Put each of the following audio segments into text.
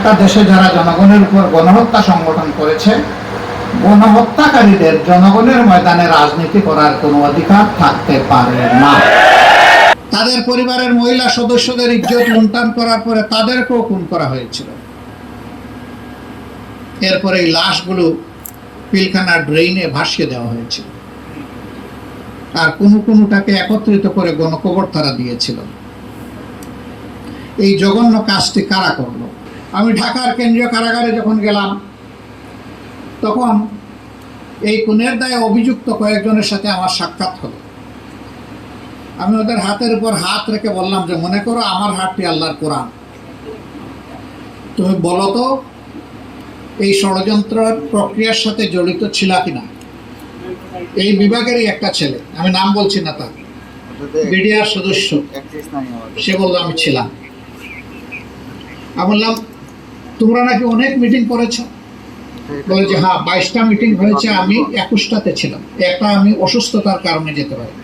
একটা দেশে যারা জনগণের উপর গণহত্যা সংগঠন করেছে, গণহত্যাকারীদের জনগণের ময়দানে রাজনীতি করার কোনো অধিকার থাকতে পারে না। তাদের পরিবারের মহিলা সদস্যদের ইজ্জত লুণ্ঠন করার পরে তাদেরকেও খুন করা হয়েছিল। এরপরে এই লাশগুলো পিলখানার ড্রেইনে ভাসিয়ে দেওয়া হয়েছিল, আর কোনোটাকে একত্রিত করে গণকবর তারা দিয়েছিল। এই জঘন্য কাজটি কারা করলো? আমি ঢাকার কেন্দ্রীয় কারাগারে যখন গেলাম, তখন এই খুনের দায়ে অভিযুক্ত কয়েকজনের সাথে আমার সাক্ষাৎ হলো। আমি ওদের হাতের উপর হাত রেখে বললাম যে, মনে করো আমার হাতটি আল্লাহর কোরআন, তুমি বলো তো এই ষড়যন্ত্রের প্রক্রিয়ার সাথে জড়িত ছিল কিনা। এই বিভাগেরই একটা ছেলে, আমি নাম বলছি না, তার বিডিআর সদস্য, সে বললো আমি ছিলাম। আমি বললাম তোমরা নাকি অনেক মিটিং করেছো? বলে যে হ্যাঁ, 22টা মিটিং হয়েছে, আমি 21টাতে ছিলাম, একটা আমি অসুস্থতার কারণে যেতে পারি।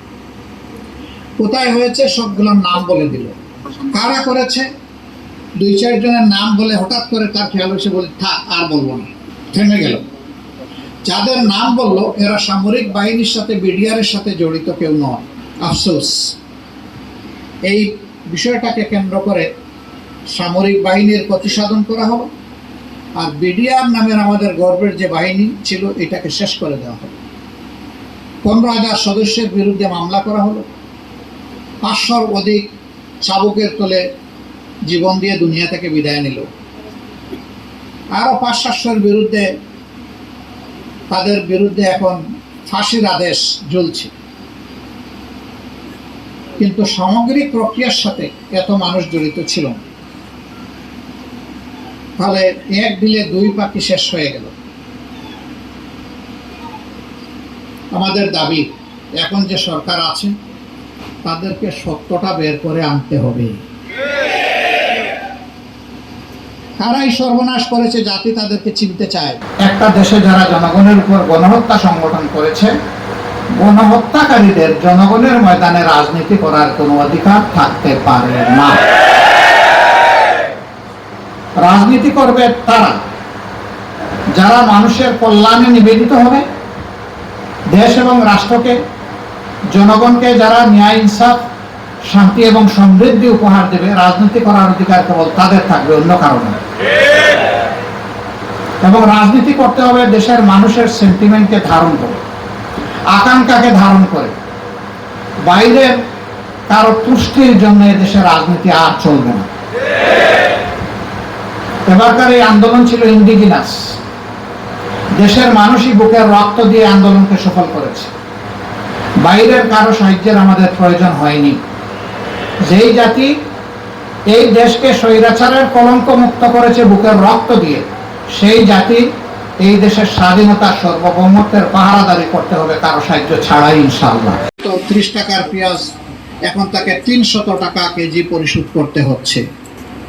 কোথায় হয়েছে সবগুলোর নাম বলে দিল, কারা করেছে 2-4 জনের নাম বলে হঠাৎ করে তার খেয়াল হয়েছে, বলে থাক আর বলবো না, থেমে গেল। যাদের নাম বললো এরা সামরিক বাহিনীর সাথে, বিডিআর এর সাথে জড়িত কেউ নয়। আফসোস, এই বিষয়টাকে কেন্দ্র করে সামরিক বাহিনীর প্রতিসাধন করা হলো, আর বিডিআর নামের আমাদের গর্বের যে বাহিনী ছিল এটাকে শেষ করে দেওয়া হলো। 15,000 সদস্যের বিরুদ্ধে মামলা করা হলো, 500-র অধিক চাবুকের তলে জীবন দিয়ে দুনিয়া থেকে বিদায় নিল। আরো 500-700-র বিরুদ্ধে, তাদের বিরুদ্ধে এখন ফাঁসির আদেশ ঝুলছে। কিন্তু সামগ্রিক প্রক্রিয়ার সাথে এত মানুষ জড়িত ছিল না। তাহলে এক দিলে 2 পাখি শেষ হয়ে গেল। আমাদের দাবি, এখন যে সরকার আছে তাদেরকে সত্যটা বের করে আনতে হবে। কারাই সর্বনাশ করেছে জাতি, তাদেরকে চিনতে চায়। একটা দেশে যারা জনগণের উপর গণহত্যা সংগঠন করেছে, গণহত্যাকারীদের জনগণের ময়দানে রাজনীতি করার কোনো অধিকার থাকতে পারে না। রাজনীতি করবে তারা যারা মানুষের কল্যাণে নিবেদিত হবে, দেশ এবং রাষ্ট্রকে, জনগণকে যারা ন্যায়, ইনসাফ, শান্তি এবং সমৃদ্ধি উপহার দেবে। রাজনীতি করার অধিকার কেবল তাদের থাকবে, অন্য কারণে। এবং রাজনীতি করতে হবে দেশের মানুষের সেন্টিমেন্টকে ধারণ করে, আকাঙ্ক্ষাকে ধারণ করে। বাইরের কারো তুষ্টির জন্য দেশের রাজনীতি আর চলবে না। এবারকার এই আন্দোলন ছিল ইন্ডিজিনাস, দেশের মানুষই বুকের রক্ত দিয়ে আন্দোলনকে সফল করেছে। বাইরের কারো সাহায্যের আমাদের প্রয়োজন হয়নি। যেই জাতি এই দেশকে স্বৈরাচারের কলঙ্ক মুক্ত করেছে বুকের রক্ত দিয়ে, সেই জাতি এই দেশের স্বাধীনতা, সার্বভৌমত্বের পাহারাদারি করতে হবে কারো সাহায্য ছাড়াই, ইনশাআল্লাহ। তো 30 টাকার পেঁয়াজ এখন তাকে 300 টাকা কেজি পরিশোধ করতে হচ্ছে।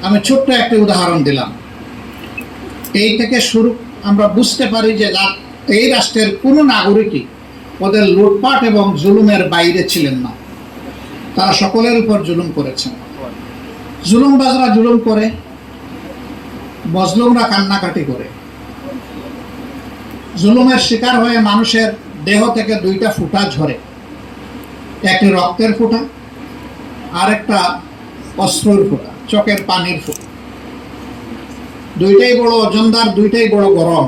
আমি ছোট্ট একটি উদাহরণ দিলাম। এই থেকে শুরু আমরা বুঝতে পারি যে এই রাষ্ট্রের কোনো নাগরিকই ওদের লুটপাট এবং জুলুমের বাইরে ছিলেন না। তারা সকলের উপর জুলুম করেছেন। জুলুমবাজরা জুলুম করে, মজলুমরা কান্নাকাটি করে। জুলুমের শিকার হয়ে মানুষের দেহ থেকে 2টা ফুটা ঝরে, একটি রক্তের ফুটা আর একটা অশ্রুর ফুটা, চোখের পানির ফুটা। 2টাই বড় ওজনদার, 2টাই বড় গরম।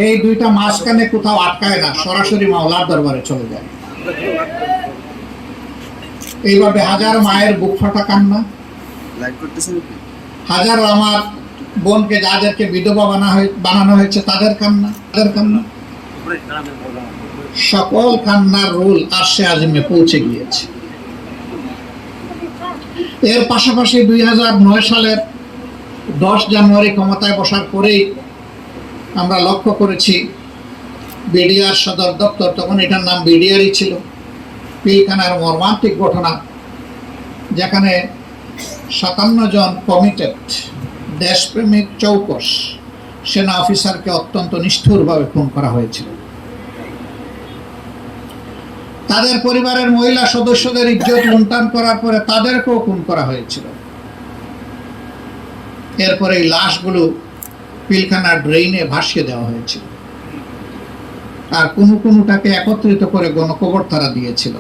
এই 2টা মাঝখানে কোথাও আটকায় না, সরাসরি মাওলার দরবারে চলে যায়। এইভাবে হাজার মায়ের বুক ফাটা কান্না, হাজার আমার বোনকে যাদেরকে বিধবা বানানো হয়েছে তাদের কান্না, সকল কান্নার রোল আরশে আজিমে পৌঁছে গিয়েছে। এর পাশাপাশি 2009 সালের 10 জানুয়ারি ক্ষমতায় বসার পরেই আমরা লক্ষ্য করেছি বিডিআর সদর দপ্তর, তখন এটার নাম বিডিআরই ছিল, পিলখানার মর্মান্তিক ঘটনা, যেখানে 57 জন কমিটেড দেশপ্রেমিক চৌকস সেনা অফিসারকে অত্যন্ত নিষ্ঠুরভাবে খুন করা হয়েছিল। তাদের পরিবারের মহিলা সদস্যদের ইজ্জত লুণ্ঠন করার পরে তাদেরকেও খুন করা হয়েছিল। এরপরে এই লাশগুলো পিলখানা ড্রেইনে ভাসিয়ে দেওয়া হয়েছিল, আর কোনোটাকে একত্রিত করে গণকবর তারা দিয়েছিল।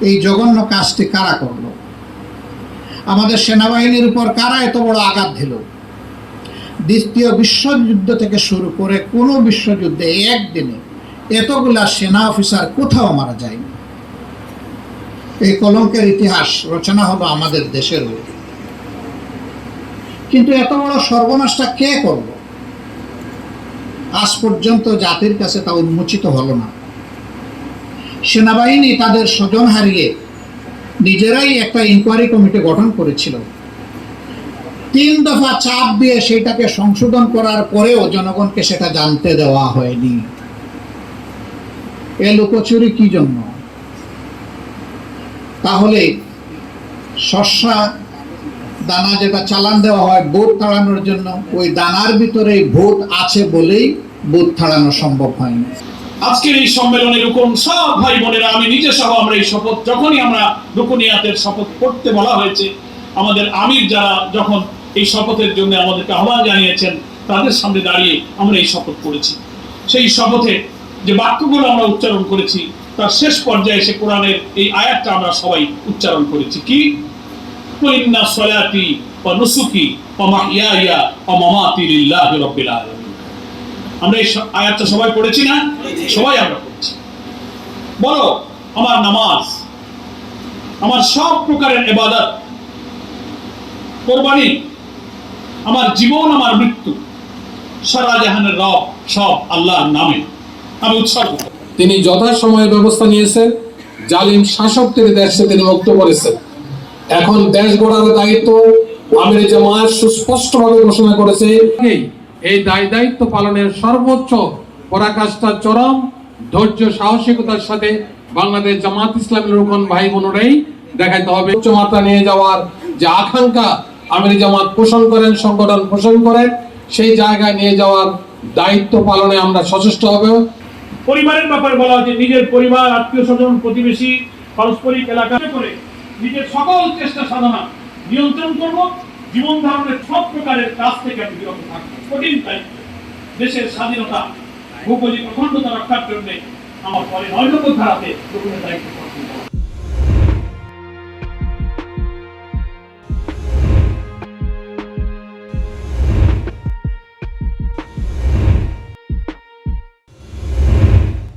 এই জঘন্য কাজটি কারা করলো? আমাদের সেনাবাহিনীর উপর কারা এত বড় আঘাত দিল? দ্বিতীয় বিশ্বযুদ্ধ থেকে শুরু করে কোনো বিশ্বযুদ্ধে একদিনে এতগুলা সেনা অফিসার কোথাও মারা যায়নি। এই কলঙ্কের ইতিহাস রচনা হলো আমাদের দেশের। কিন্তু এত বড় সর্বনাশটা কে করলো? আজ পর্যন্ত জাতির কাছে তা উন্মোচিত হলো না। সেনাবাহিনী তাদের স্বজন হারিয়ে নিজেরাই একটা ইনকোয়ারি কমিটি গঠন করেছিল। 3 দফা চাপ দিয়ে সেটাকে সংশোধন করার পরেও জনগণকে সেটা জানতে দেওয়া হয়নি। এ লুকোচুরি কি জন্য? তাহলে শস্যা দানা যেটা চালান দেওয়া হয় ভোট তাড়ানোর জন্য, ওই দানার ভিতরে ভোট আছে বলেই ভোট তাড়ানো সম্ভব হয়নি। আজকের এই সম্মেলনে রুকন সব ভাই বোনেরা, আমি নিজে সহ আমরা এই শপথ, যখনই আমরা রুকনিয়াতের শপথ করতে বলা হয়েছে, আমাদের আমির যারা যখন এই শপথের জন্য আমাদেরকে আহ্বান জানিয়েছেন, তাদের সামনে দাঁড়িয়ে আমরা এই শপথ করেছি। সেই শপথে যে বাক্যগুলো আমরা উচ্চারণ করেছি, তার শেষ পর্যায়ে এসে কোরআনের এই আয়াতটা আমরা সবাই উচ্চারণ করেছি। কি? ইন্না সলাতি ওয়া নুসুকি ওয়া মাহইয়ায়া ওয়া মামাতি লিল্লাহি রাব্বিল আলামিন। আমরা এই আয়াতটা সবাই পড়েছি না? সবাই আমরা পড়েছি। বলো, আমার নামাজ, আমার সব প্রকারের ইবাদত, কুরবানি, আমার জীবন, আমার মৃত্যু, সারা জাহানের রব সব আল্লাহর নামে আমি উৎসর্গ। তিনি যথাসময়ে ব্যবস্থা নিয়েছেন, জালিম শাসকদের দেশে তিনি মুক্ত করেছেন। এখন দেশ গড়ার দায়িত্ব আমির জামাত সুস্পষ্টভাবে ঘোষণা করেছে। এই দায়িত্ব পালনের সর্বোচ্চ পরাকাষ্ঠা চরম ধৈর্য সাহসিকতার সাথে বাংলাদেশ জামাত ইসলামের রুকন ভাই বোনেরাই দেখাইতে হবে। উচ্চ মাত্রা নিয়ে যাওয়ার যে আকাঙ্ক্ষা আমির জামাত পোষণ করেন, সংগঠন পোষণ করেন, সেই জায়গায় নিয়ে যাওয়ার দায়িত্ব পালনে আমরা সচেষ্ট হব। পরিবারের ব্যাপারে বলা হয়েছে, নিজের পরিবার, আত্মীয় স্বজন, প্রতিবেশী, পারস্পরিক এলাকা করে নিজের সকল চেষ্টা সাধনা নিয়ন্ত্রণ করব। জীবন ধারণের সব প্রকারের কাজ থেকে আমি বিরত থাকবো। কঠিন দায়িত্ব, দেশের স্বাধীনতা, ভৌগোলিক অখণ্ডতা রক্ষার জন্য আমার পরে 9 নম্বর ধারাতে দায়িত্ব।